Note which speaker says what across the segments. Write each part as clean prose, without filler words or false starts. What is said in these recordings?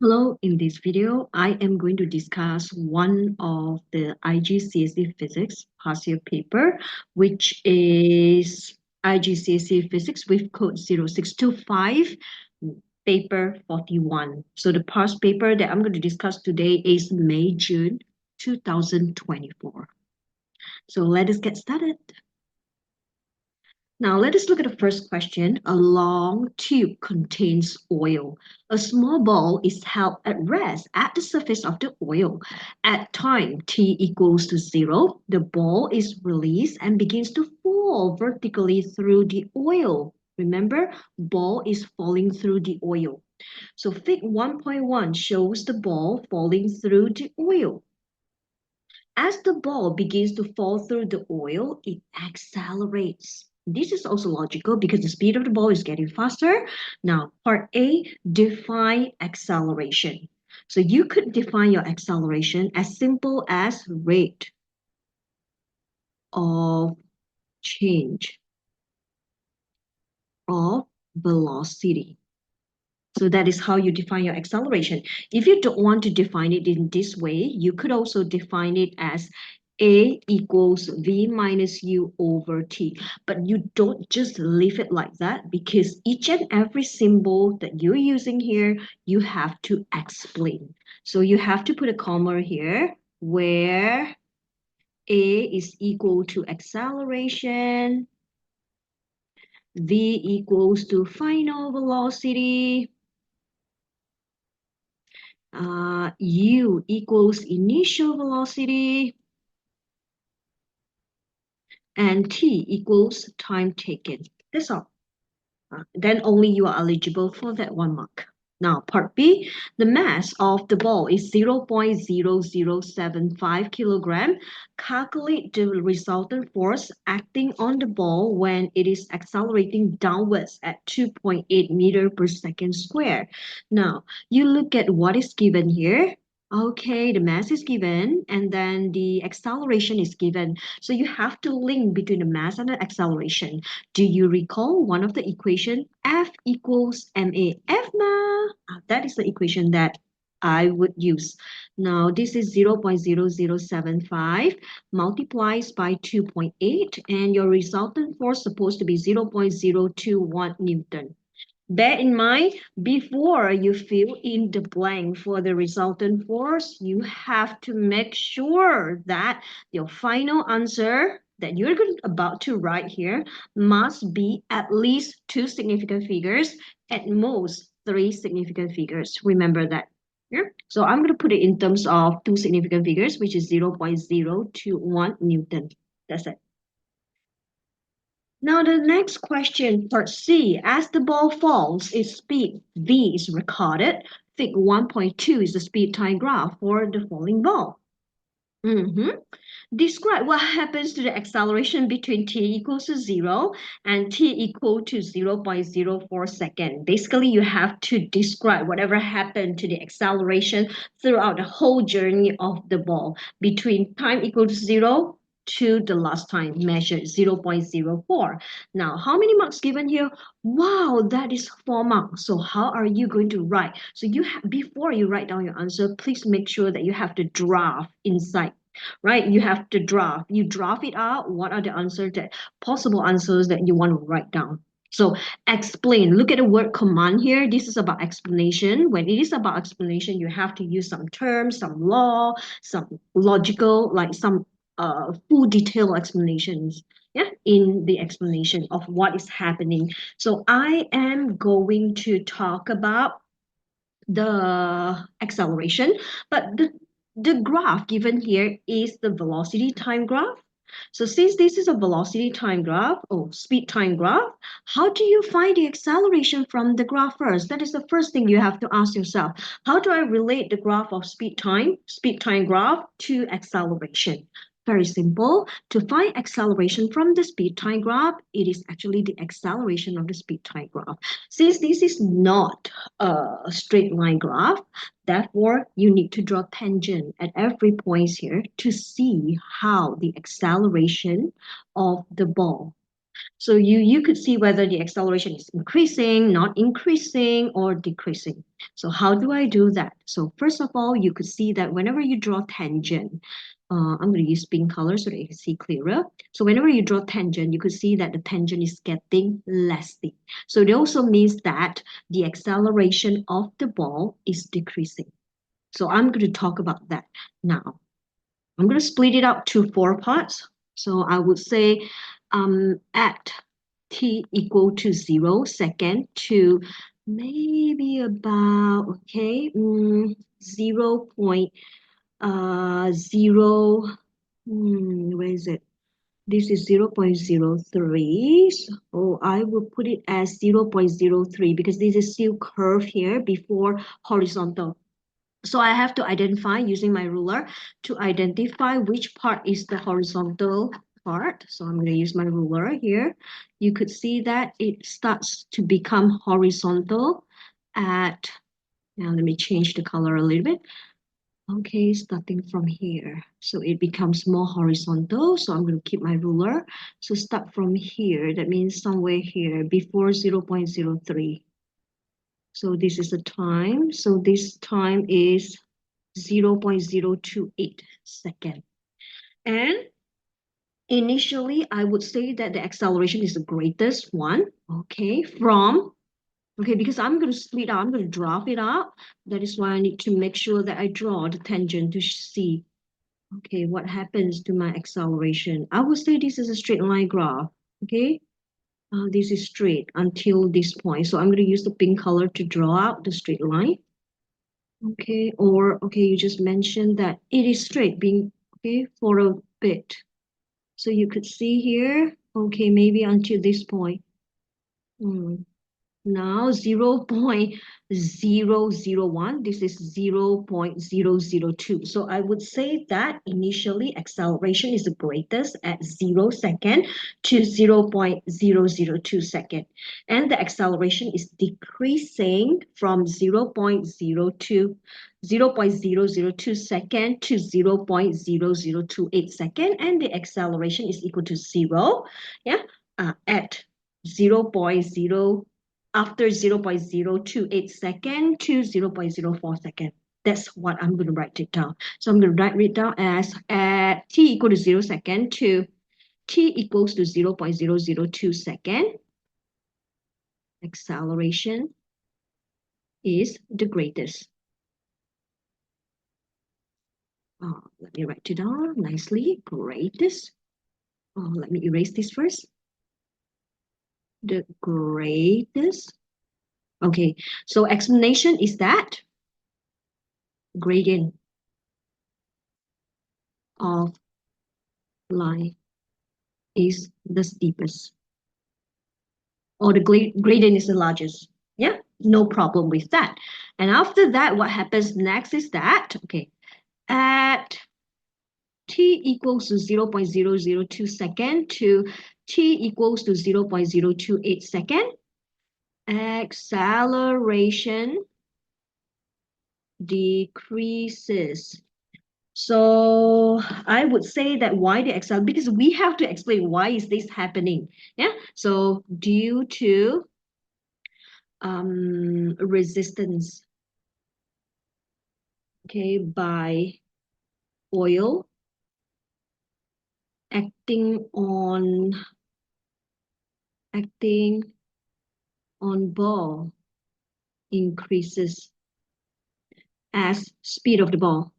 Speaker 1: Hello, in this video, I am going to discuss one of the IGCSE Physics past year paper, which is IGCSE Physics with code 0625, paper 41. So the past paper that I'm going to discuss today is May-June 2024. So let us get started. Now, let us look at the first question. A long tube contains oil. A small ball is held at rest at the surface of the oil. At time t equals to 0, the ball is released and begins to fall vertically through the oil. Remember, ball is falling through the oil. So Fig 1.1 shows the ball falling through the oil. As the ball begins to fall through the oil, it accelerates. This is also logical because the speed of the ball is getting faster. Now, part A, define acceleration. So you could define your acceleration as simple as rate of change of velocity. So that is how you define your acceleration. If you don't want to define it in this way, you could also define it as A equals V minus U over T. But you don't just leave it like that because each and every symbol that you're using here, you have to explain. So you have to put a comma here where A is equal to acceleration, V equals to final velocity, U equals initial velocity, and T equals time taken. That's all. Then only you are eligible for that 1 mark. Now, part B, the mass of the ball is 0.0075 kilogram. Calculate the resultant force acting on the ball when it is accelerating downwards at 2.8 meter per second square. Now, you look at what is given here. Okay, the mass is given and then the acceleration is given. So you have to link between the mass and the acceleration. Do you recall one of the equation? F equals ma. F ma. That is the equation that I would use. Now this is 0.0075 multiplies by 2.8 and your resultant force supposed to be 0.021 Newton. Bear in mind, before you fill in the blank for the resultant force, you have to make sure that your final answer that you're about to write here must be at least two significant figures, at most three significant figures. Remember that. Yeah? So I'm going to put it in terms of two significant figures, which is 0.021 Newton. That's it. Now the next question, part C. As the ball falls, its speed v is recorded. Fig 1.2 is the speed time graph for the falling ball. Describe what happens to the acceleration between t equals to 0 and t equal to 0.04 second. Basically, you have to describe whatever happened to the acceleration throughout the whole journey of the ball between time equal to 0 to the last time measured 0.04. Now, how many marks given here? Wow, that is 4 marks. So how are you going to write? So before you write down your answer, please make sure that you have the draft inside, right? You have to draft. You draft it out. What are the possible answers that you want to write down? So explain. Look at the word command here. This is about explanation. When it is about explanation, you have to use some terms, some law, some logical, like some full detailed explanations. Yeah, in the explanation of what is happening. So I am going to talk about the acceleration, but the graph given here is the velocity time graph. So since this is a velocity time graph or speed time graph, how do you find the acceleration from the graph first? That is the first thing you have to ask yourself. How do I relate the graph of speed time graph to acceleration? Very simple. To find acceleration from the speed time graph, it is actually the acceleration of the speed time graph. Since this is not a straight line graph, therefore you need to draw tangent at every point here to see how the acceleration of the ball. So you could see whether the acceleration is increasing, not increasing, or decreasing. So how do I do that? So first of all, you could see that whenever you draw tangent, I'm going to use pink color so that you can see clearer. So whenever you draw tangent, you could see that the tangent is getting less steep. So it also means that the acceleration of the ball is decreasing. So I'm going to talk about that now. I'm going to split it up to four parts. So I would say at t equal to 0 second to maybe about, okay, 0 0, where is it? This is 0.03. So I will put it as 0.03 because this is still curved here before horizontal. So I have to identify using my ruler to identify which part is the horizontal part. So I'm going to use my ruler here. You could see that it starts to become horizontal at, now let me change the color a little bit. Okay, starting from here. So it becomes more horizontal. So I'm going to keep my ruler. So start from here. That means somewhere here before 0.03. So this is the time. So this time is 0.028 second. And initially, I would say that the acceleration is the greatest one, okay, because I'm going to split out, I'm going to drop it out. That is why I need to make sure that I draw the tangent to see, okay, what happens to my acceleration. I would say this is a straight line graph, okay. This is straight until this point. So I'm going to use the pink color to draw out the straight line. Okay, or okay, you just mentioned that it is straight being okay for a bit. So you could see here, okay, maybe until this point. Hmm. Now 0.001, this is 0.002. So I would say that initially acceleration is the greatest at 0 second to 0.002 second. And the acceleration is decreasing from 0.002 second to 0.0028 second. And the acceleration is equal to 0, yeah, at 0.0 after 0.028 second to 0.04 second. That's what I'm going to write it down. So I'm going to write it down as at t equal to 0 second to t equals to 0.002 second. Acceleration is the greatest. Let me write it down nicely. Greatest. Let me erase this first. The greatest. Okay, so explanation is that gradient of line is the steepest, or the gradient is the largest. Yeah, no problem with that. And after that, what happens next is that, okay, at t equals to 0.002 second to t equals to 0.028 second, acceleration decreases. So I would say that why the acceleration, because we have to explain why is this happening. Yeah, so due to resistance, okay, by oil acting on ball increases as speed of the ball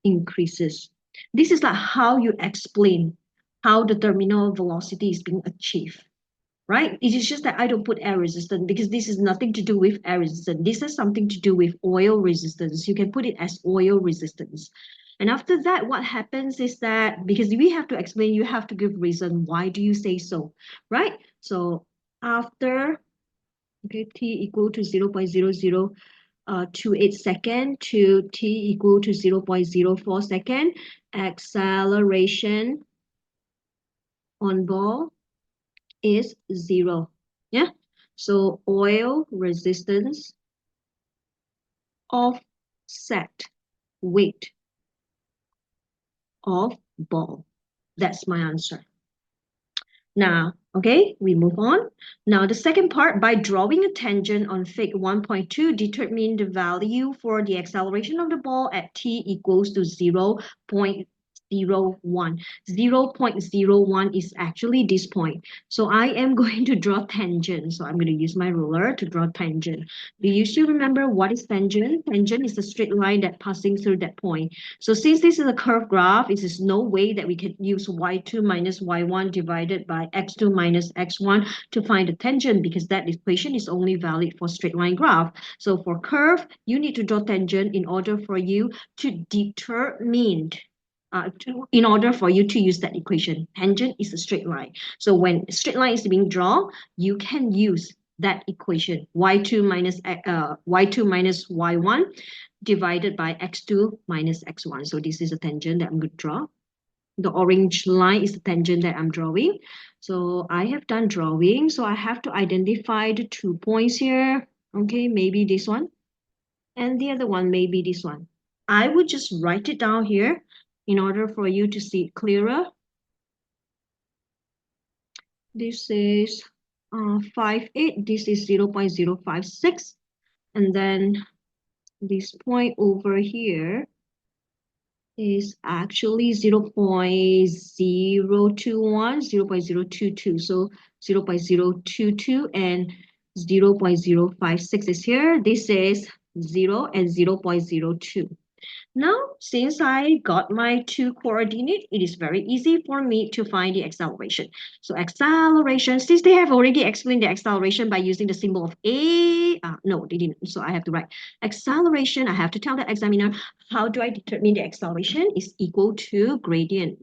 Speaker 1: increases. This is like how you explain how the terminal velocity is being achieved, right? It is just that I don't put air resistance because this is nothing to do with air resistance. This has something to do with oil resistance. You can put it as oil resistance. And after that, what happens is that because we have to explain, you have to give reason. Why do you say so, right? So after, okay, t equal to 0.0028 second to t equal to 0.04 second, acceleration on ball is 0. Yeah. So oil resistance offset weight of ball. That's my answer. Now, okay, we move on. Now, the second part, by drawing a tangent on fig 1.2, determine the value for the acceleration of the ball at t equals to 0.01. 0.01 is actually this point. So I am going to draw tangent. So I'm going to use my ruler to draw tangent. Do you still remember what is tangent? Tangent is a straight line that passing through that point. So since this is a curved graph, it is no way that we can use y2 minus y1 divided by x2 minus x1 to find the tangent, because that equation is only valid for straight line graph. So for curve, you need to draw tangent in order for you to determine in order for you to use that equation. Tangent is a straight line. So when a straight line is being drawn, you can use that equation, y2 minus y1 divided by x2 minus x1. So this is a tangent that I'm going to draw. The orange line is the tangent that I'm drawing. So I have done drawing. So I have to identify the 2 points here. Okay, maybe this one. And the other one, maybe this one. I would just write it down here in order for you to see it clearer. This is 5.8. This is 0.056. And then this point over here is actually 0.021, 0.022. So 0.022 and 0.056 is here. This is 0 and 0.02. Now, since I got my 2 coordinate, it is very easy for me to find the acceleration. So acceleration, since they have already explained the acceleration by using the symbol of A, no, they didn't. So I have to write acceleration. I have to tell the examiner, how do I determine the acceleration is equal to gradient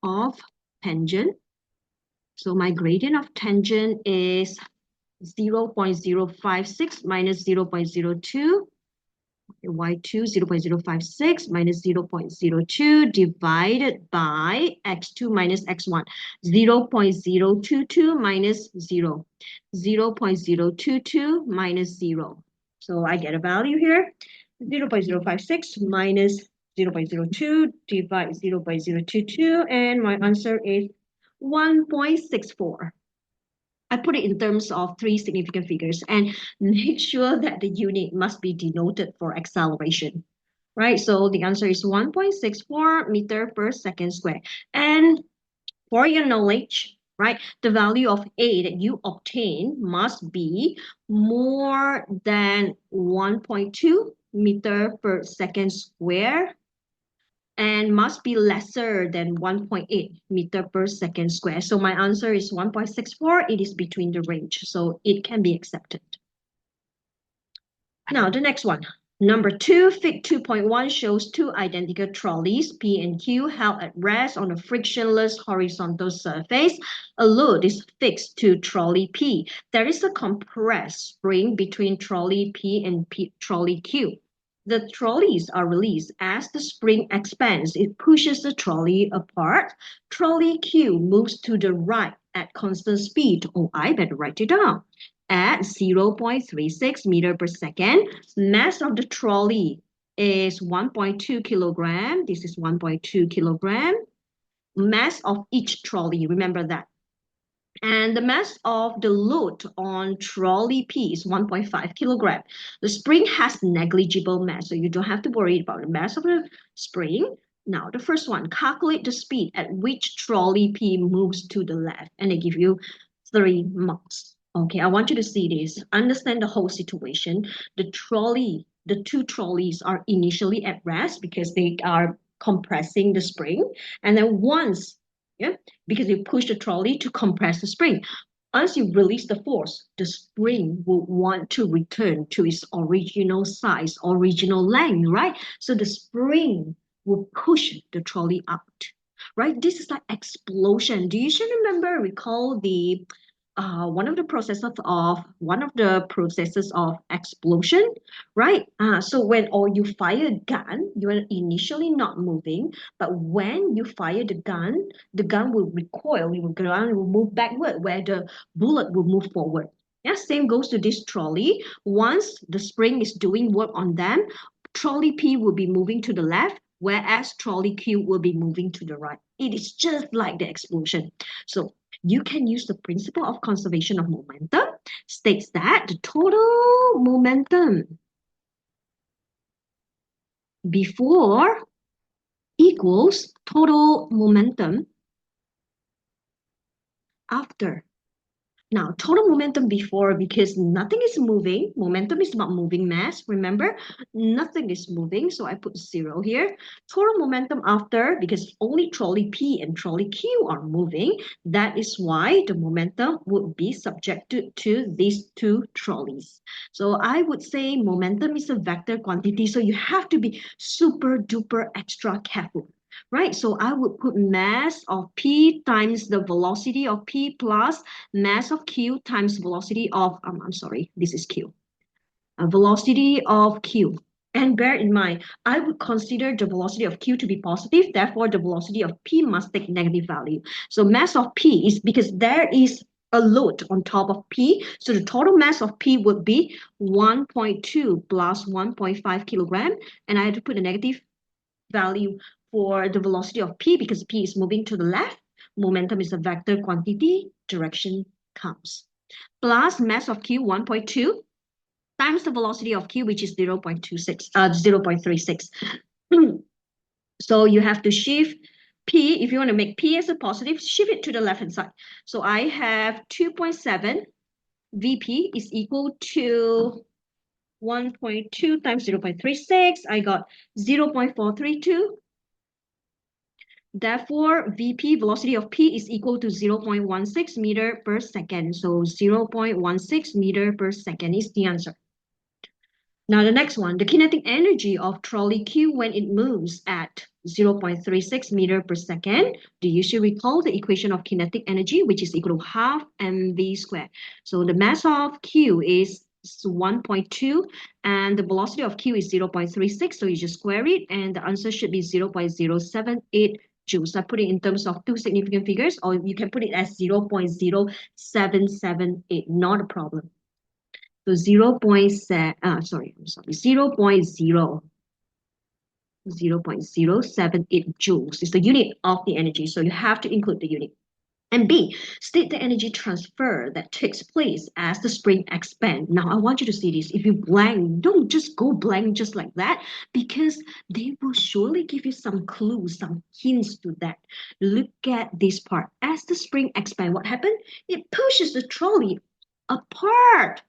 Speaker 1: of tangent. So my gradient of tangent is 0.056 minus 0.02. y2 0.056 minus 0.02 divided by x2 minus x1, 0.022 minus 0, 0.022 minus 0. So I get a value here, 0.056 minus 0.02 divide 0.022, and my answer is 1.64. I put it in terms of 3 significant figures, and make sure that the unit must be denoted for acceleration, right? So the answer is 1.64 meter per second square. And for your knowledge, right, the value of A that you obtain must be more than 1.2 meter per second square and must be lesser than 1.8 meter per second square. So my answer is 1.64. It is between the range, so it can be accepted. Now the next one. Number 2, fig 2.1 shows 2 identical trolleys, P and Q, held at rest on a frictionless horizontal surface. A load is fixed to trolley P. There is a compressed spring between trolley P and trolley Q. The trolleys are released. As the spring expands, it pushes the trolley apart. Trolley Q moves to the right at constant speed. Oh, I better write it down. At 0.36 meter per second. Mass of the trolley is 1.2 kilogram. This is 1.2 kilogram. Mass of each trolley, remember that. And the mass of the load on trolley P is 1.5 kilogram. The spring has negligible mass, so you don't have to worry about the mass of the spring. Now, the first one, calculate the speed at which trolley P moves to the left, and they give you 3 marks. Okay, I want you to see this. Understand the whole situation. The 2 trolleys are initially at rest because they are compressing the spring. And then once, yeah, because you push the trolley to compress the spring. Once you release the force, the spring will want to return to its original size, original length, right? So the spring will push the trolley out, right? This is like explosion. Do you still recall the one of the processes of explosion, right? So when you fire a gun, you are initially not moving, but when you fire the gun will recoil, it will move backward, where the bullet will move forward. Yeah, same goes to this trolley. Once the spring is doing work on them, trolley P will be moving to the left, whereas trolley Q will be moving to the right. It is just like the explosion. So you can use the principle of conservation of momentum, states that the total momentum before equals total momentum after. Now, total momentum before, because nothing is moving. Momentum is about moving mass. Remember, nothing is moving. So I put 0 here. Total momentum after, because only trolley P and trolley Q are moving. That is why the momentum would be subjected to these two trolleys. So I would say momentum is a vector quantity. So you have to be super duper extra careful. Right, so I would put mass of P times the velocity of P plus mass of Q times velocity of, I'm sorry, this is Q. Velocity of Q. And bear in mind, I would consider the velocity of Q to be positive, therefore the velocity of P must take negative value. So mass of P is because there is a load on top of P, so the total mass of P would be 1.2 plus 1.5 kilogram, and I had to put a negative value for the velocity of P because P is moving to the left. Momentum is a vector quantity, direction counts. Plus mass of Q 1.2 times the velocity of Q, which is 0.36. So you have to shift P, if you want to make P as a positive, shift it to the left-hand side. So I have 2.7 VP is equal to 1.2 times 0.36. I got 0.432. Therefore, VP, velocity of P, is equal to 0.16 meter per second. So 0.16 meter per second is the answer. Now the next one, the kinetic energy of trolley Q when it moves at 0.36 meter per second. Do you still recall the equation of kinetic energy, which is equal to half mv squared? So the mass of Q is 1.2 and the velocity of Q is 0.36. So you just square it and the answer should be 0.078 joules. I put it in terms of two significant figures, or you can put it as 0.0778, not a problem. So 0.0.078 joules is the unit of the energy. So you have to include the unit. And B, state the energy transfer that takes place as the spring expands. Now, I want you to see this. If you blank, don't just go blank just like that, because they will surely give you some clues, some hints to that. Look at this part. As the spring expands, what happened? It pushes the trolley apart.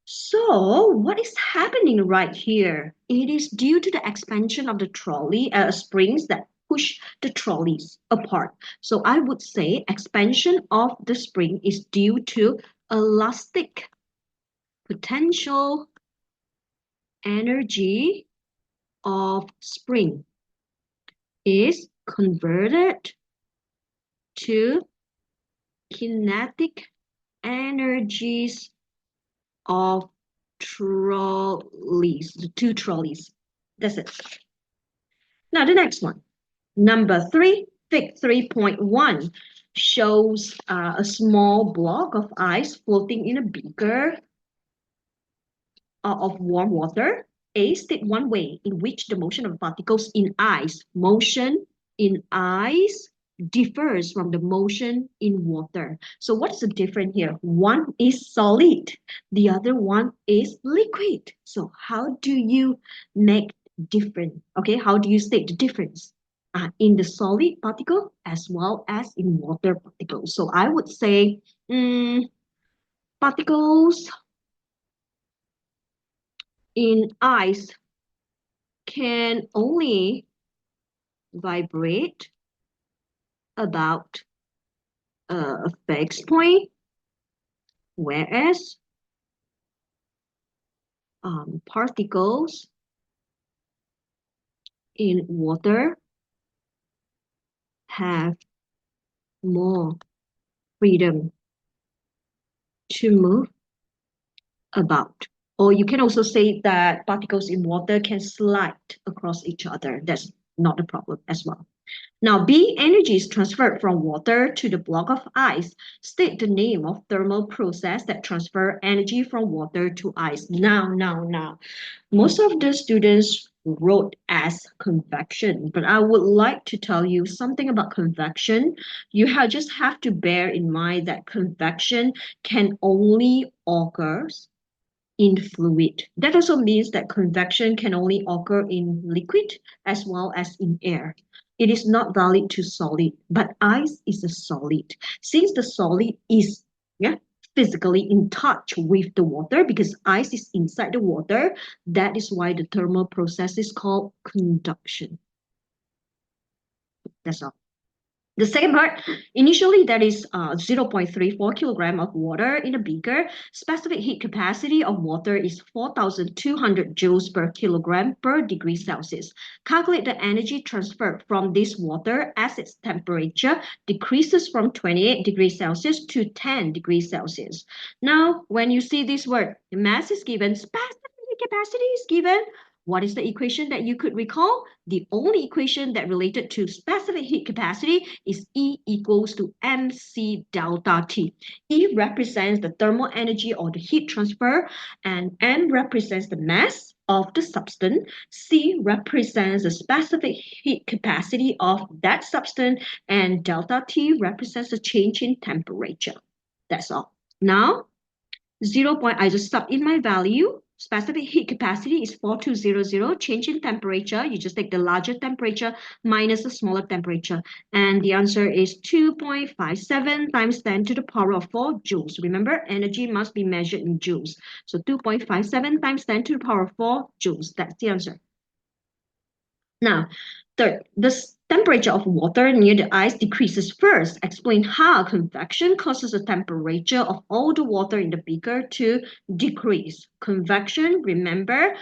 Speaker 1: So what is happening right here? It is due to the expansion of the trolley springs that push the trolleys apart. So I would say expansion of the spring is due to elastic potential energy of spring is converted to kinetic energies of trolleys, the two trolleys. That's it. Now the next one, number 3, Fig 3.1 shows a small block of ice floating in a beaker of warm water. A, state one way in which the motion of particles in ice, differs from the motion in water. So what's the difference here? One is solid, the other one is liquid. So how do you make different? Okay, how do you state the difference in the solid particle as well as in water particles? So I would say particles in ice can only vibrate about a fixed point, whereas particles in water have more freedom to move about. Or you can also say that particles in water can slide across each other. That's not a problem as well. Now, B, energy is transferred from water to the block of ice. State the name of thermal process that transfer energy from water to ice. Now. Most of the students wrote as convection, but I would like to tell you something about convection. Just have to bear in mind that convection can only occur in fluid. That also means that convection can only occur in liquid as well as in air. It is not valid to solid, but ice is a solid. Since the solid is physically in touch with the water because ice is inside the water, that is why the thermal process is called conduction. That's all. The second part, initially that is 0.34 kilogram of water in a beaker. Specific heat capacity of water is 4,200 joules per kilogram per degree Celsius. Calculate the energy transferred from this water as its temperature decreases from 28 degrees Celsius to 10 degrees Celsius. Now, when you see this word, the mass is given, specific heat capacity is given. What is the equation that you could recall? The only equation that related to specific heat capacity is E equals to mc delta T. E represents the thermal energy or the heat transfer, and M represents the mass of the substance. C represents the specific heat capacity of that substance, and delta T represents the change in temperature. That's all. Now, 0 point, I just stop in my value. Specific heat capacity is 4200. Change in temperature, you just take the larger temperature minus the smaller temperature. And the answer is 2.57 times 10 to the power of 4 joules. Remember, energy must be measured in joules. So 2.57 times 10 to the power of 4 joules. That's the answer. Now, third, the temperature of water near the ice decreases first. Explain how convection causes the temperature of all the water in the beaker to decrease. Convection, remember,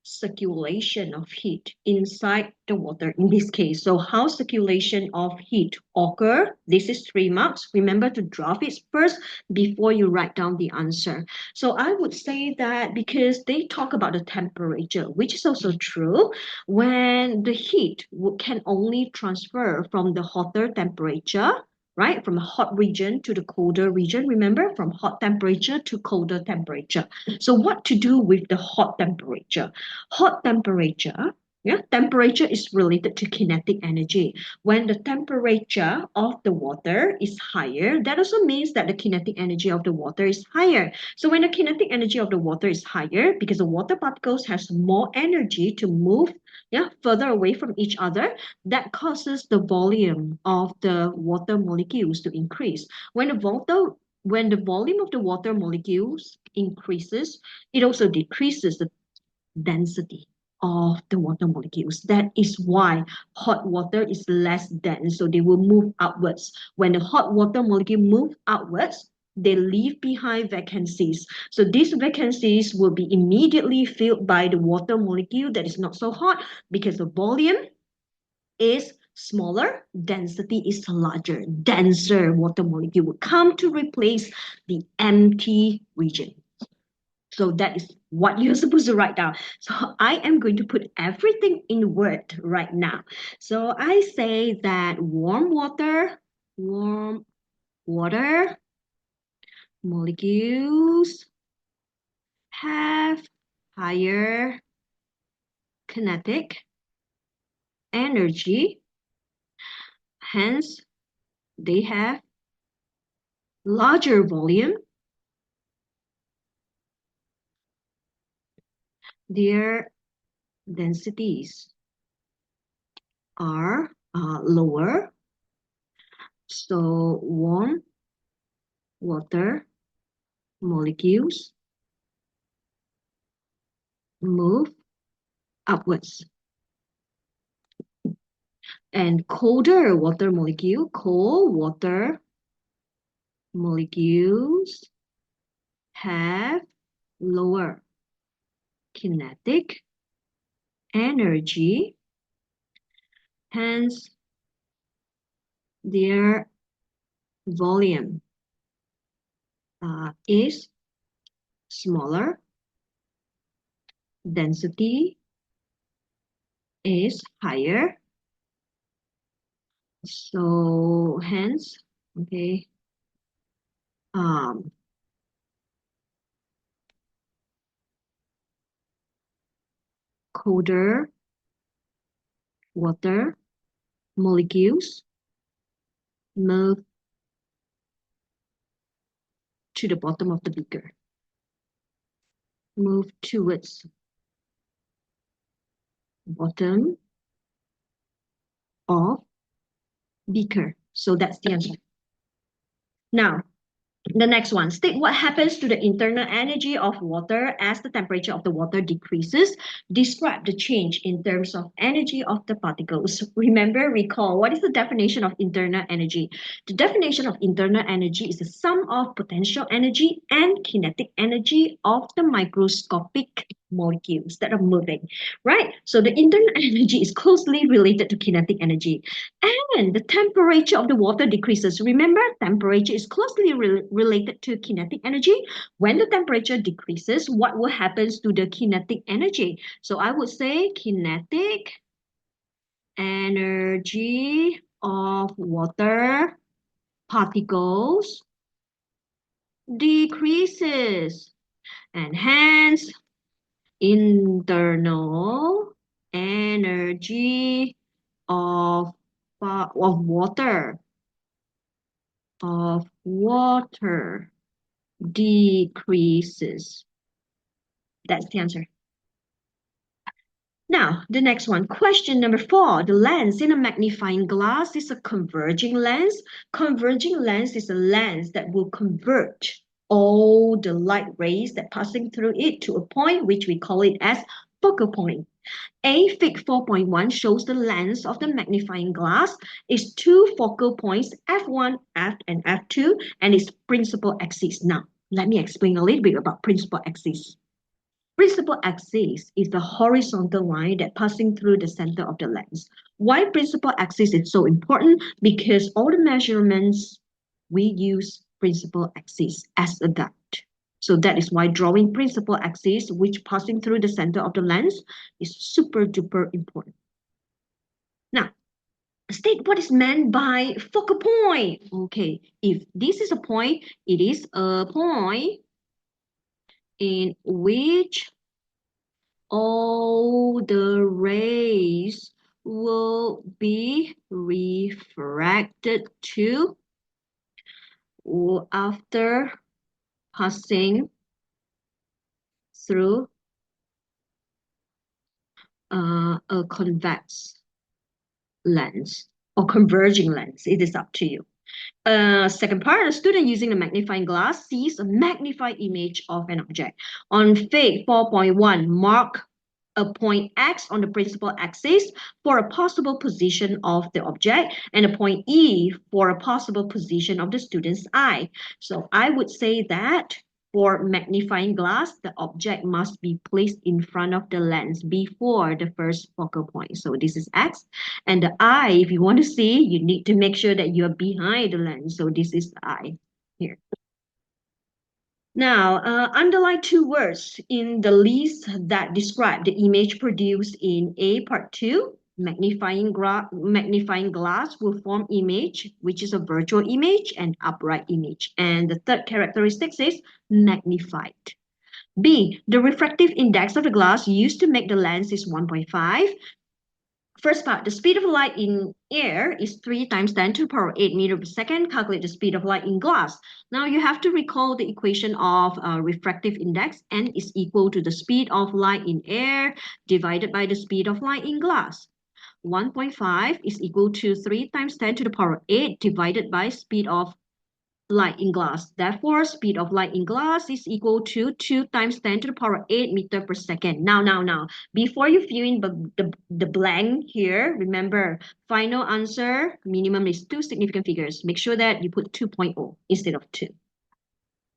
Speaker 1: circulation of heat inside the water in this case. So how circulation of heat occur? This is 3 marks. Remember to draft it first before you write down the answer. So I would say that because they talk about the temperature, which is also true, when the heat can only transfer from the hotter temperature, right? From a hot region to the colder region, remember, from hot temperature to colder temperature. So what to do with the hot temperature? Hot temperature, temperature is related to kinetic energy. When the temperature of the water is higher, that also means that the kinetic energy of the water is higher. So when the kinetic energy of the water is higher, because the water particles has more energy to move further away from each other, that causes the volume of the water molecules to increase. When the volume of the water molecules increases, it also decreases the density of the water molecules. That is why hot water is less dense, so they will move outwards. When the hot water molecule move outwards, they leave behind vacancies. So these vacancies will be immediately filled by the water molecule that is not so hot because the volume is smaller, density is larger. Denser water molecule will come to replace the empty region. So that is what you're supposed to write down. So I am going to put everything in word right now. So I say that warm water molecules have higher kinetic energy, hence they have larger volume. Their densities are lower. So warm water molecules move upwards. And cold water molecules have lower kinetic energy, hence their volume is smaller, density is higher, So hence, okay, um, colder water molecules move to the bottom of the beaker, move towards bottom of beaker. So that's the answer. Now, the next one, state what happens to the internal energy of water as the temperature of the water decreases. Describe the change in terms of energy of the particles. Remember, recall, what is the definition of internal energy? The definition of internal energy is the sum of potential energy and kinetic energy of the microscopic molecules that are moving, right? So the internal energy is closely related to kinetic energy. And the temperature of the water decreases. Remember, temperature is closely related to kinetic energy. When the temperature decreases, what will happen to the kinetic energy? So I would say kinetic energy of water particles decreases. And hence, internal energy of, water decreases. That's the answer. Now, the next one, question number 4. The lens in a magnifying glass is a converging lens. Converging lens is a lens that will converge all the light rays that passing through it to a point which we call it as focal point. Fig 4.1 shows the lens of the magnifying glass is two focal points, F1, F, and F2, and its principal axis. Now, let me explain a little bit about principal axis. Principal axis is the horizontal line that passing through the center of the lens. Why principal axis is so important? Because all the measurements, we use principal axis as a guide. So that is why drawing principal axis, which passing through the center of the lens, is super duper important. Now, state what is meant by focal point. Okay, if this is a point, it is a point in which all the rays will be refracted to after passing through a convex lens or converging lens. It is up to you. Second part, a student using a magnifying glass sees a magnified image of an object. On Fig 4.1, mark a point X on the principal axis for a possible position of the object and a point E for a possible position of the student's eye. So I would say that for magnifying glass, the object must be placed in front of the lens before the first focal point. So this is X. And the eye, if you want to see, you need to make sure that you're behind the lens. So this is the eye here. Now, underline two words in the list that describe the image produced in A part 2. Magnifying glass will form image, which is a virtual image and upright image. And the third characteristic is magnified. B, the refractive index of the glass used to make the lens is 1.5. First part, the speed of light in air is 3 times 10 to the power 8 meter per second. Calculate the speed of light in glass. Now you have to recall the equation of refractive index. N is equal to the speed of light in air divided by the speed of light in glass. 1.5 is equal to 3 times 10 to the power 8 divided by speed of light in glass. Therefore, speed of light in glass is equal to 2 times 10 to the power 8 meter per second. Now, before you fill in the blank here, remember, final answer, minimum is 2 significant figures. Make sure that you put 2.0 instead of 2.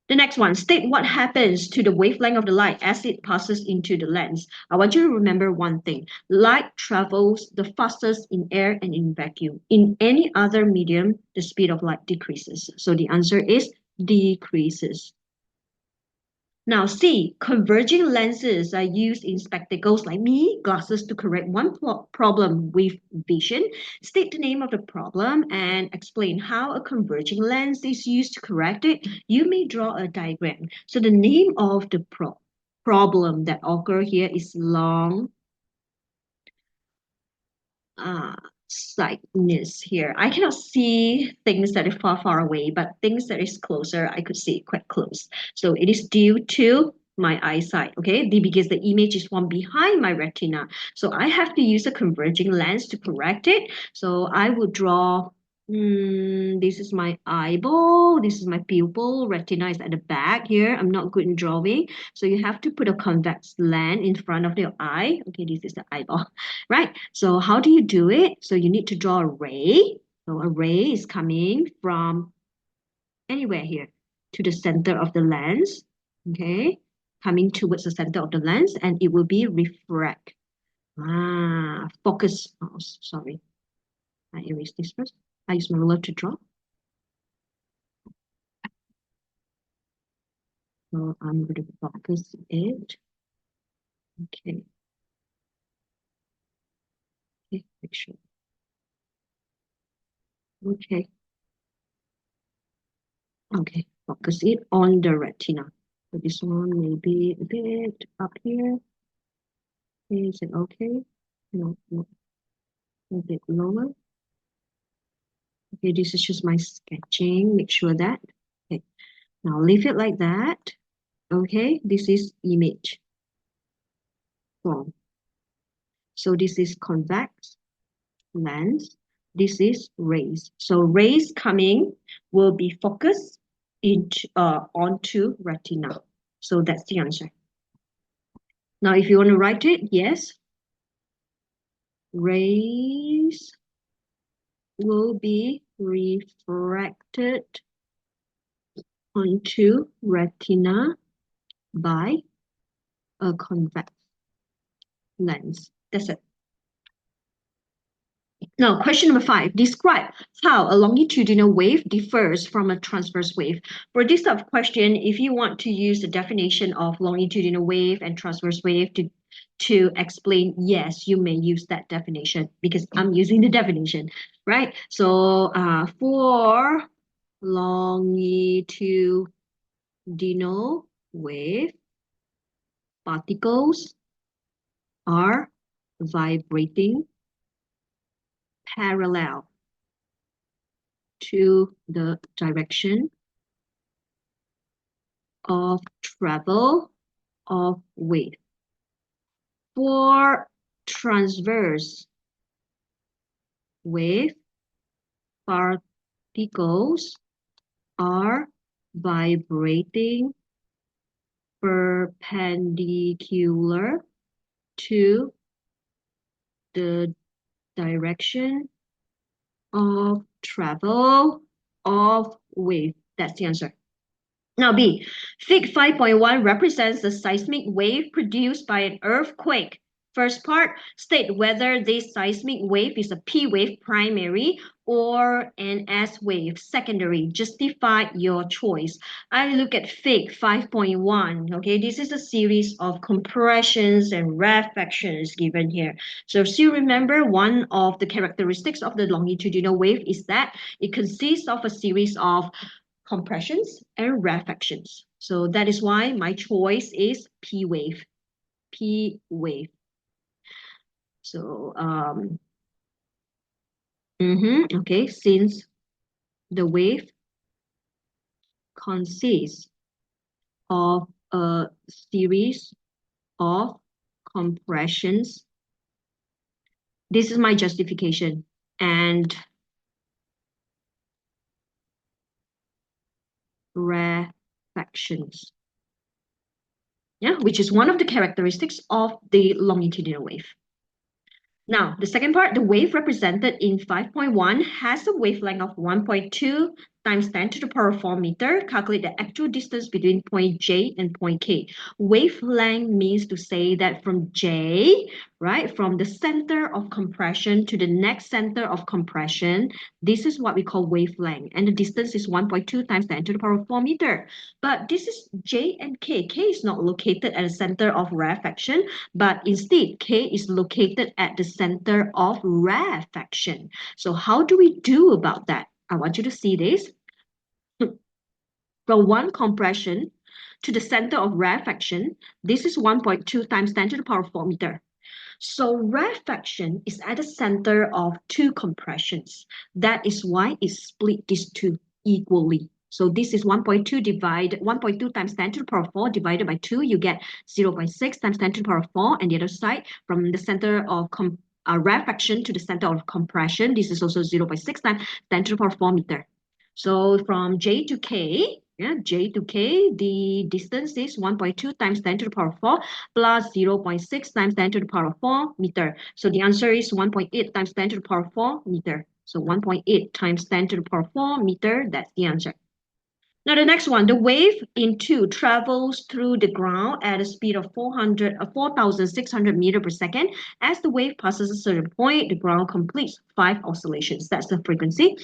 Speaker 1: The next one, state what happens to the wavelength of the light as it passes into the lens. I want you to remember one thing. Light travels the fastest in air and in vacuum. In any other medium, the speed of light decreases. So the answer is decreases. Now, C, converging lenses are used in spectacles like me, glasses to correct one problem with vision. State the name of the problem and explain how a converging lens is used to correct it. You may draw a diagram. So the name of the problem that occur here is long uh, sightness here. I cannot see things that are far, far away, but things that is closer, I could see quite close. So it is due to my eyesight, okay? Because the image is one behind my retina. So I have to use a converging lens to correct it. So I will draw, this is my eyeball, this is my pupil, retina is at the back here. I'm not good in drawing. So you have to put a convex lens in front of your eye. Okay, this is the eyeball. Right, so how do you do it? So you need to draw a ray. So a ray is coming from anywhere here to the center of the lens, okay? Coming towards the center of the lens, and it will be refract. Focus. Oh, sorry. I erase this first. I use my ruler to draw. So I'm going to focus it. Okay. Okay, make sure. Okay. Okay, focus it on the retina. So this one may be a bit up here. Is it okay? No, no, a bit lower. Okay, this is just my sketching. Make sure that. Okay, now leave it like that. Okay, this is image form. So this is convex lens. This is rays. So rays coming will be focused into onto retina. So that's the answer. Now, if you want to write it, yes, rays will be refracted onto retina by a convex lens. That's it. Now, question number 5. Describe how a longitudinal wave differs from a transverse wave. For this type of question, if you want to use the definition of longitudinal wave and transverse wave to explain, yes, you may use that definition because I'm using the definition, right? So for longitudinal wave, particles are vibrating parallel to the direction of travel of wave. For transverse wave, particles are vibrating perpendicular to the direction of travel of wave. That's the answer. Now B, Fig 5.1 represents the seismic wave produced by an earthquake. First part, state whether this seismic wave is a P wave primary or an S wave secondary. Justify your choice. I look at Fig 5.1. Okay, this is a series of compressions and rarefactions given here. So still remember, one of the characteristics of the longitudinal wave is that it consists of a series of compressions and rarefactions. So that is why my choice is P wave. P wave. So okay, since the wave consists of a series of compressions, this is my justification, and rarefactions, yeah, which is one of the characteristics of the longitudinal wave. Now, the second part, the wave represented in 5.1 has a wavelength of 1.2 times 10 to the power 4 meter. Calculate the actual distance between point J and point K. Wavelength means to say that from J, right, from the center of compression to the next center of compression, this is what we call wavelength. And the distance is 1.2 times 10 to the power 4 meter. But this is J and K. K is not located at the center of rarefaction, but instead K is located at the center of rarefaction. So how do we do about that? I want you to see this. From one compression to the center of rarefaction, this is 1.2 times 10 to the power 4 meter. So rarefaction is at the center of two compressions. That is why it split these two equally. So this is 1.2 times 10 to the power 4 divided by 2. You get 0.6 times 10 to the power 4. And the other side, from the center of rarefaction to the center of compression, this is also 0.6 times 10 to the power 4 meter. So from J to K, J to K, the distance is 1.2 times 10 to the power 4 plus 0.6 times 10 to the power 4 meter. So the answer is 1.8 times 10 to the power 4 meter. So 1.8 times 10 to the power 4 meter, that's the answer. Now the next one, the wave in 2 travels through the ground at a speed of 4,600 meters per second. As the wave passes a certain point, the ground completes 5 oscillations. That's the frequency.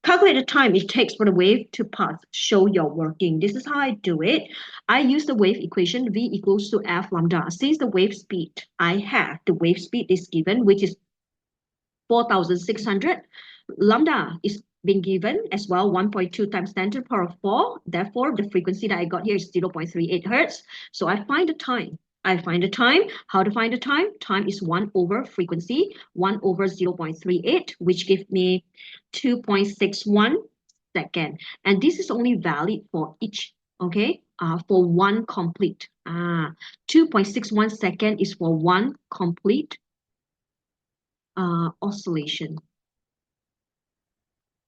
Speaker 1: Calculate the time it takes for the wave to pass. Show your working. This is how I do it. I use the wave equation V equals to F lambda. Since the wave speed I have, the wave speed is given, which is 4,600. Lambda is being given as well, 1.2 times 10 to the power 4. Therefore, the frequency that I got here is 0.38 hertz. So I find the time. How to find the time? Time is 1 over frequency, 1 over 0.38, which gives me 2.61 second. And this is only valid for each, okay? For one complete. 2.61 second is for one complete oscillation.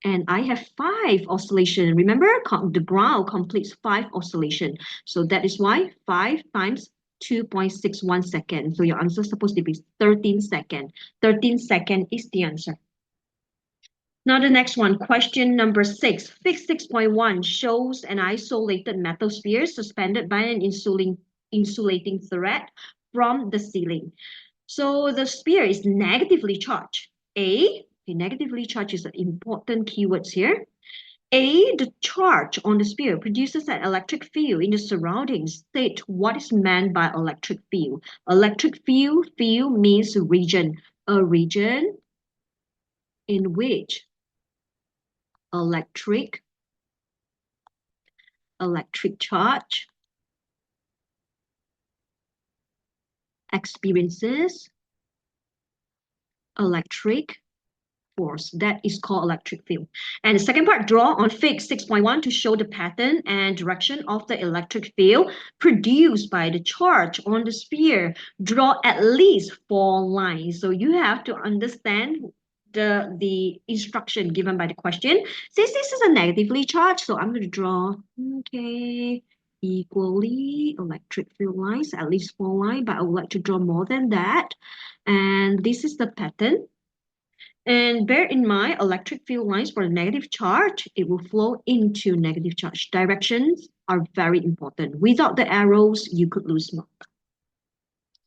Speaker 1: And I have 5 oscillation. Remember, the ground completes 5 oscillation. So that is why 5 times 2.61 seconds. So your answer is supposed to be 13 seconds. 13 seconds is the answer. Now the next one, question number 6. Fig 6.1 shows an isolated metal sphere suspended by an insulating thread from the ceiling. So the sphere is negatively charged. Negatively charged is an important keywords here. The charge on the sphere produces an electric field in the surroundings. State what is meant by electric field. Electric field means region. A region in which electric charge experiences electric force. That is called electric field. And the second part, draw on fig 6.1 to show the pattern and direction of the electric field produced by the charge on the sphere. Draw at least 4 lines. So you have to understand the instruction given by the question. Since this is a negatively charged, so I'm going to draw, okay, equally electric field lines, at least 4 lines, but I would like to draw more than that. And this is the pattern. And bear in mind, electric field lines for a negative charge, it will flow into negative charge. Directions are very important. Without the arrows, you could lose mark.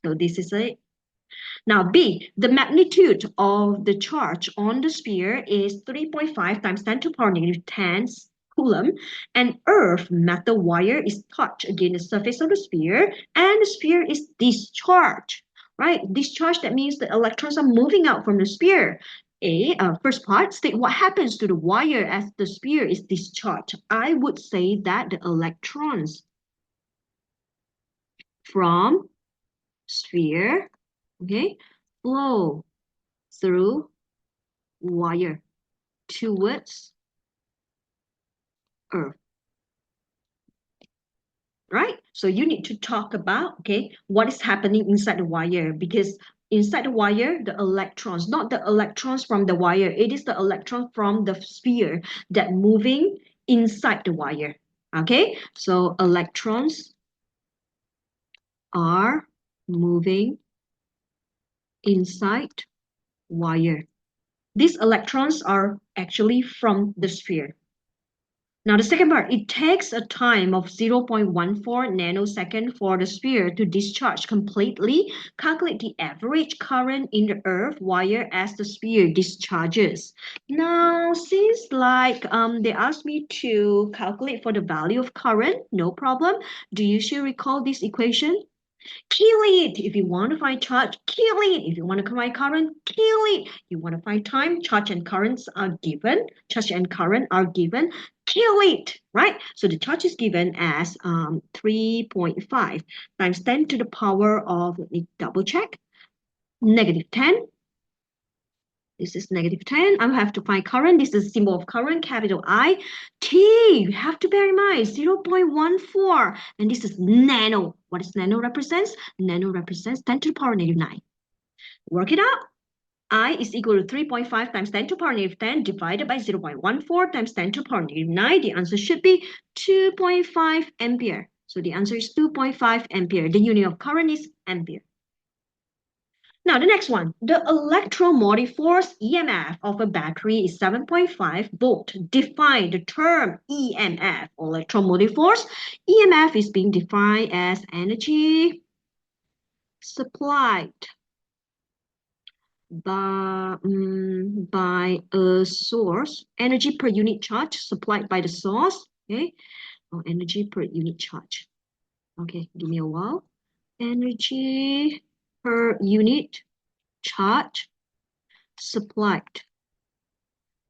Speaker 1: So this is it. Now B, the magnitude of the charge on the sphere is 3.5 times 10 to the power negative 10 coulomb. An earth metal wire is touched against the surface of the sphere, and the sphere is discharged. Right? Discharge, that means the electrons are moving out from the sphere. First part, state what happens to the wire as the sphere is discharged. I would say that the electrons from sphere, okay, flow through wire towards earth. Right? So you need to talk about, okay, what is happening inside the wire, because inside the wire, the electrons, not the electrons from the wire, it is the electron from the sphere that moving inside the wire. Okay, so electrons are moving inside wire. These electrons are actually from the sphere. Now, the second part, it takes a time of 0.14 nanosecond for the sphere to discharge completely. Calculate the average current in the earth wire as the sphere discharges. Now, since they asked me to calculate for the value of current, no problem. Do you still recall this equation? Kill it. If you want to find charge, kill it. If you want to find current, kill it. You want to find time, charge and currents are given. Charge and current are given. Kill it, right? So the charge is given as 3.5 times 10 to the power of, let me double check, negative 10. This is negative 10. I have to find current. This is the symbol of current, capital I. T, you have to bear in mind, 0.14. And this is nano. What does nano represents? Nano represents 10 to the power negative 9. Work it out. I is equal to 3.5 times 10 to the power negative 10 divided by 0.14 times 10 to the power negative 9. The answer should be 2.5 ampere. So the answer is 2.5 ampere. The unit of current is ampere. Now, the next one, the electromotive force EMF of a battery is 7.5 volt. Define the term EMF, electromotive force. EMF is being defined as energy supplied by a source, energy per unit charge supplied by the source, okay, or energy per unit charge. Okay, give me a while. Energy per unit charge supplied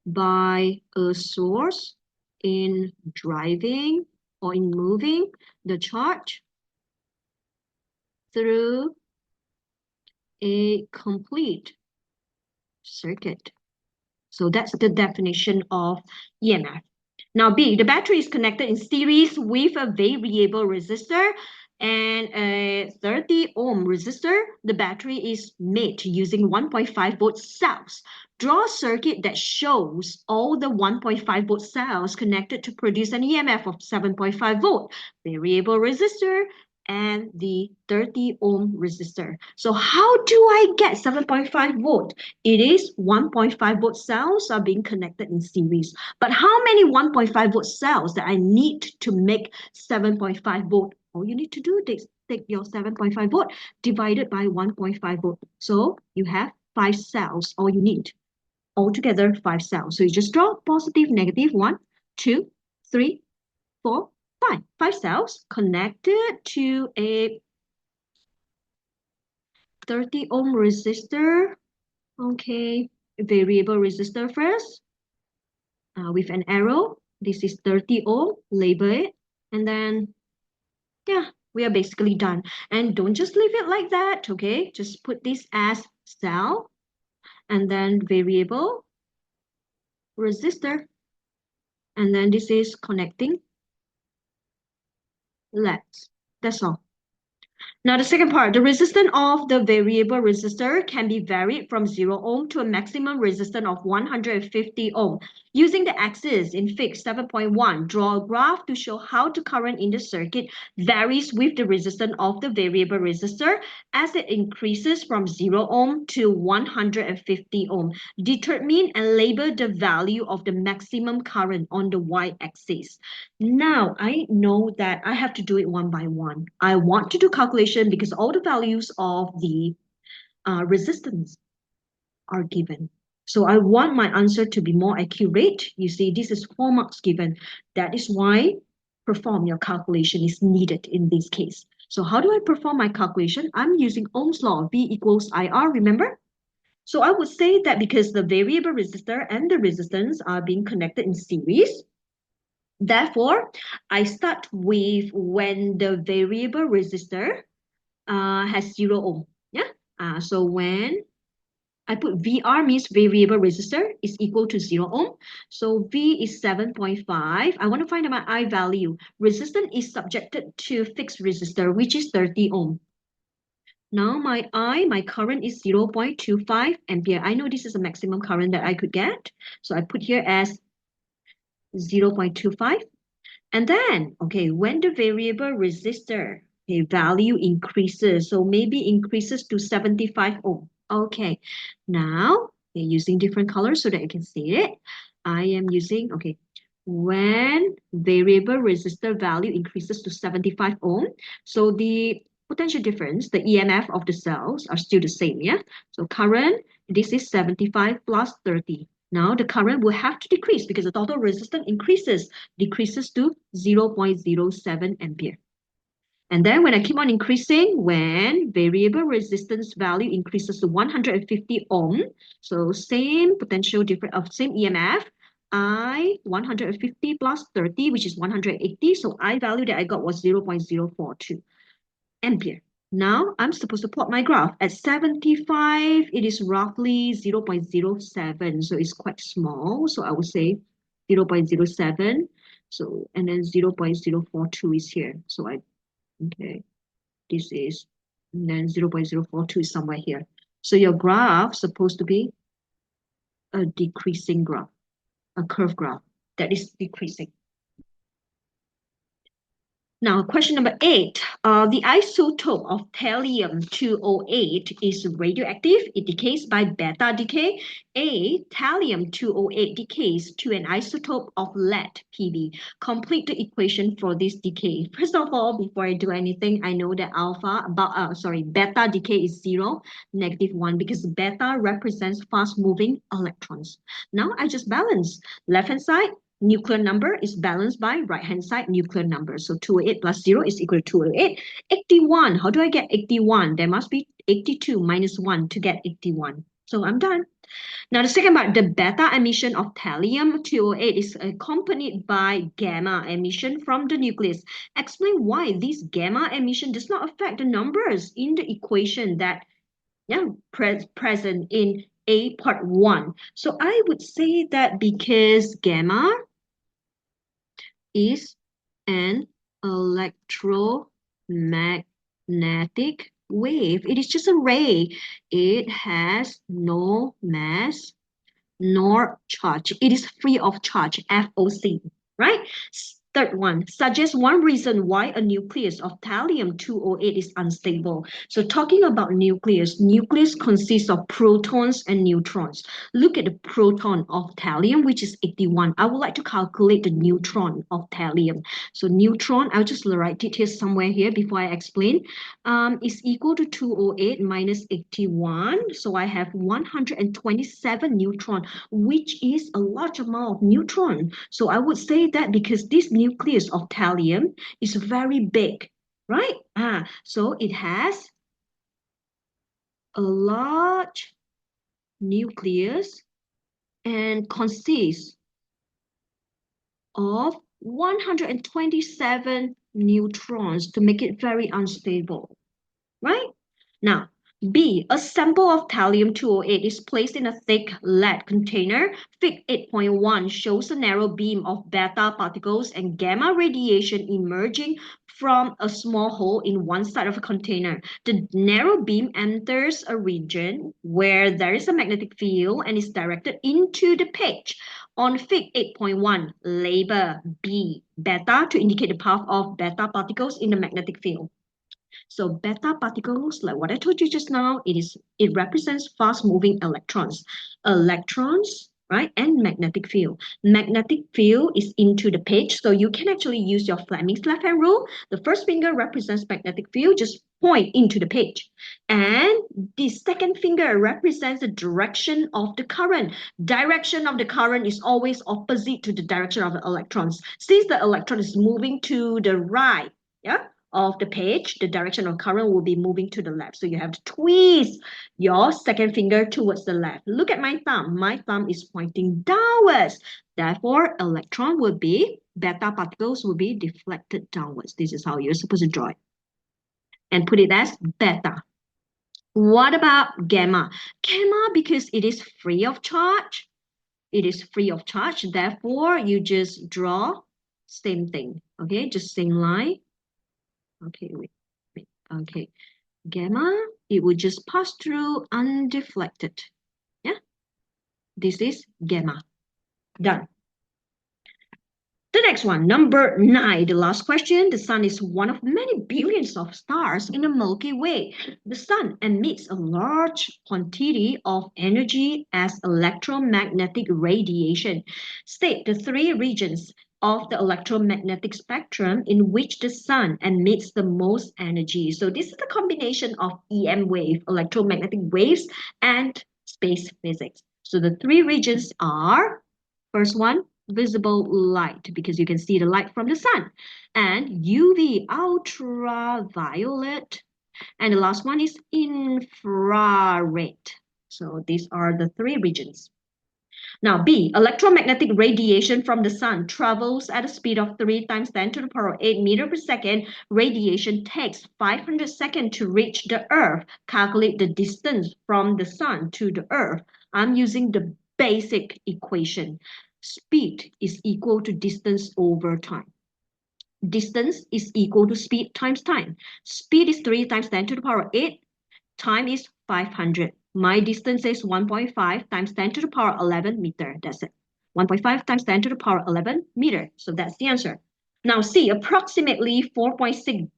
Speaker 1: by a source in driving or in moving the charge through a complete circuit. So that's the definition of EMF. Now B, the battery is connected in series with a variable resistor and a 30 ohm resistor. The battery is made using 1.5 volt cells. Draw a circuit that shows all the 1.5 volt cells connected to produce an EMF of 7.5 volt. Variable resistor and the 30 ohm resistor. So how do I get 7.5 volt? It is 1.5 volt cells are being connected in series. But how many 1.5 volt cells that I need to make 7.5 volt? All you need to do is take your 7.5 volt divided by 1.5 volt. So you have 5 cells, all you need. Altogether 5 cells. So you just draw positive, negative, 1, 2, 3, 4, 5. 5 cells connected to a 30 ohm resistor. Okay, variable resistor first with an arrow. This is 30 ohm, label it. And then, yeah, we are basically done. And don't just leave it like that, okay? Just put this as cell and then variable resistor. And then this is connecting LEDs. That's all. Now the second part, the resistance of the variable resistor can be varied from 0 ohm to a maximum resistance of 150 ohm. Using the axis in fig 7.1, draw a graph to show how the current in the circuit varies with the resistance of the variable resistor as it increases from 0 ohm to 150 ohm. Determine and label the value of the maximum current on the y-axis. Now, I know that I have to do it one by one. I want to do calculation because all the values of the resistance are given. So I want my answer to be more accurate. You see, this is 4 marks given. That is why perform your calculation is needed in this case. So how do I perform my calculation? I'm using Ohm's law, V equals IR, remember? So I would say that because the variable resistor and the resistance are being connected in series, therefore, I start with when the variable resistor has 0 ohm. Yeah. So when I put VR means variable resistor is equal to 0 ohm. So V is 7.5. I want to find my I value. Resistance is subjected to fixed resistor, which is 30 ohm. Now my current is 0.25 ampere. I know this is the maximum current that I could get. So I put here as 0.25. And then, okay, when the variable resistor value increases, so maybe increases to 75 ohm. Okay, now using different colors so that you can see it. I am using, okay, when variable resistor value increases to 75 ohm. So the potential difference, the EMF of the cells are still the same, yeah? So current, this is 75 plus 30. Now the current will have to decrease because the total resistance decreases to 0.07 ampere. And then when I keep on increasing, when variable resistance value increases to 150 ohm, so same potential difference of same EMF, I 150 plus 30, which is 180. So I value that I got was 0.042 ampere. Now I'm supposed to plot my graph. At 75, it is roughly 0.07. So it's quite small. So I would say 0.07. So, and then 0.042 is here. So okay, this is, and then 0.042 is somewhere here. So your graph supposed to be a decreasing graph, a curve graph that is decreasing. Now, question number 8. The isotope of thallium-208 is radioactive. It decays by beta decay. A, thallium-208 decays to an isotope of lead, Pb. Complete the equation for this decay. First of all, before I do anything, I know that beta decay is 0, -1, because beta represents fast-moving electrons. Now, I just balance. Left-hand side, nuclear number is balanced by right-hand side nuclear number. So 208 plus 0 is equal to 208. 81, how do I get 81? There must be 82 minus 1 to get 81. So I'm done. Now the second part, the beta emission of thallium-208 is accompanied by gamma emission from the nucleus. Explain why this gamma emission does not affect the numbers in the equation that present in A part 1. So I would say that because gamma is an electromagnetic wave. It is just a ray. It has no mass nor charge. It is free of charge, FOC, right? Third one, suggest one reason why a nucleus of thallium-208 is unstable. So talking about nucleus consists of protons and neutrons. Look at the proton of thallium, which is 81. I would like to calculate the neutron of thallium. So neutron, I'll just write it here somewhere here before I explain, is equal to 208 minus 81. So I have 127 neutron, which is a large amount of neutron. So I would say that because this nucleus of thallium is very big, right? So it has a large nucleus and consists of 127 neutrons to make it very unstable, right? Now, B, a sample of thallium-208 is placed in a thick lead container. Fig 8.1 shows a narrow beam of beta particles and gamma radiation emerging from a small hole in one side of a container. The narrow beam enters a region where there is a magnetic field and is directed into the page. On Fig 8.1, label B, beta, to indicate the path of beta particles in the magnetic field. So beta particles, like what I told you just now, it represents fast-moving electrons. Electrons, right, and magnetic field. Magnetic field is into the page, so you can actually use your Fleming's left-hand rule. The first finger represents magnetic field, just point into the page. And the second finger represents the direction of the current. Direction of the current is always opposite to the direction of the electrons. Since the electron is moving to the right, yeah, of the page, the direction of current will be moving to the left. So you have to twist your second finger towards the left. Look at my thumb. My thumb is pointing downwards. Therefore, beta particles will be deflected downwards. This is how you're supposed to draw it. And put it as beta. What about gamma? Gamma, because it is free of charge. It is free of charge. Therefore, you just draw same thing. Okay, just same line. Okay, wait. Okay, gamma, it will just pass through undeflected. Yeah, this is gamma. Done. The next one, number 9, the last question. The sun is one of many billions of stars in the Milky Way. The sun emits a large quantity of energy as electromagnetic radiation. State the three regions of the electromagnetic spectrum in which the sun emits the most energy. So this is the combination of EM wave, electromagnetic waves, and space physics. So the three regions are, first one, visible light, because you can see the light from the sun, and UV, ultraviolet, and the last one is infrared. So these are the three regions. Now, B, electromagnetic radiation from the sun travels at a speed of 3 times 10 to the power 8 meter per second. Radiation takes 500 seconds to reach the Earth. Calculate the distance from the sun to the Earth. I'm using the basic equation. Speed is equal to distance over time. Distance is equal to speed times time. Speed is 3 times 10 to the power 8. Time is 500. My distance is 1.5 times 10 to the power 11 meter. That's it. 1.5 times 10 to the power 11 meter. So that's the answer. Now see, approximately 4.6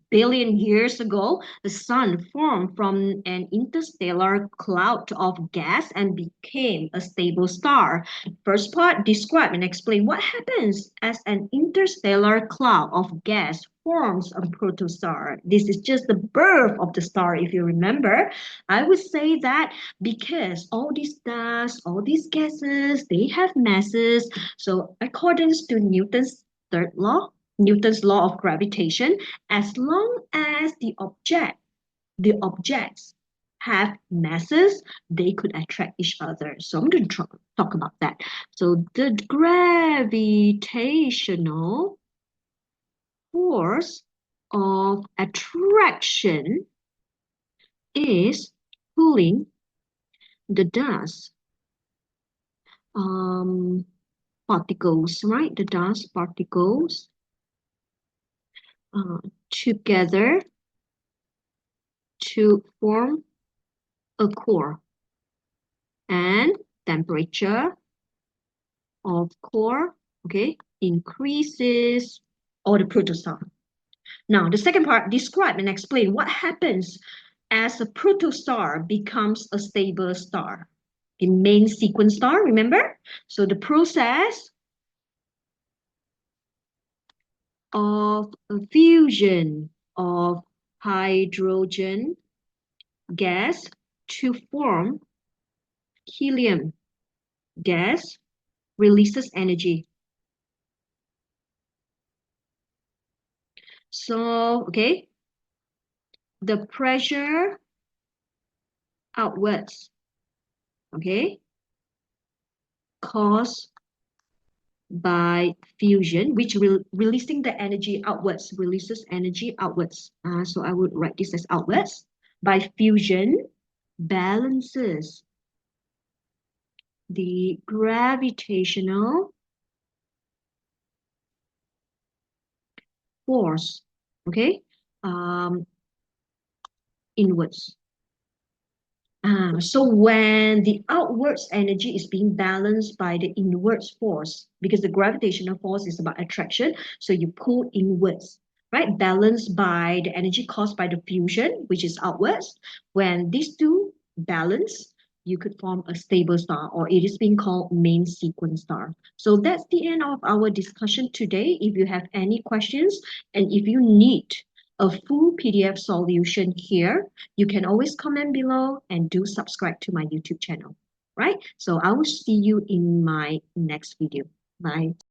Speaker 1: billion years ago, the sun formed from an interstellar cloud of gas and became a stable star. First part, describe and explain what happens as an interstellar cloud of gas forms a protostar. This is just the birth of the star, if you remember. I would say that because all these dust, all these gases, they have masses. So according to Newton's third law, Newton's law of gravitation, as long as the objects have masses, they could attract each other. So I'm going to talk about that. So the gravitational force of attraction is pulling the dust particles, right? The dust particles together to form a core, and temperature of core, okay, increases, or the protostar. Now, the second part, describe and explain what happens as a protostar becomes a stable star. The main sequence star, remember? So the process of fusion of hydrogen gas to form helium gas releases energy. So, okay, the pressure outwards, okay, caused by fusion, which releasing the energy outwards, releases energy outwards. So I would write this as outwards. By fusion, balances the gravitational force, okay, inwards. So when the outwards energy is being balanced by the inwards force, because the gravitational force is about attraction, so you pull inwards, right? Balanced by the energy caused by the fusion, which is outwards. When these two balance, you could form a stable star, or it is being called main sequence star. So that's the end of our discussion today. If you have any questions, and if you need a full PDF solution here, you can always comment below and do subscribe to my YouTube channel, right? So I will see you in my next video. Bye.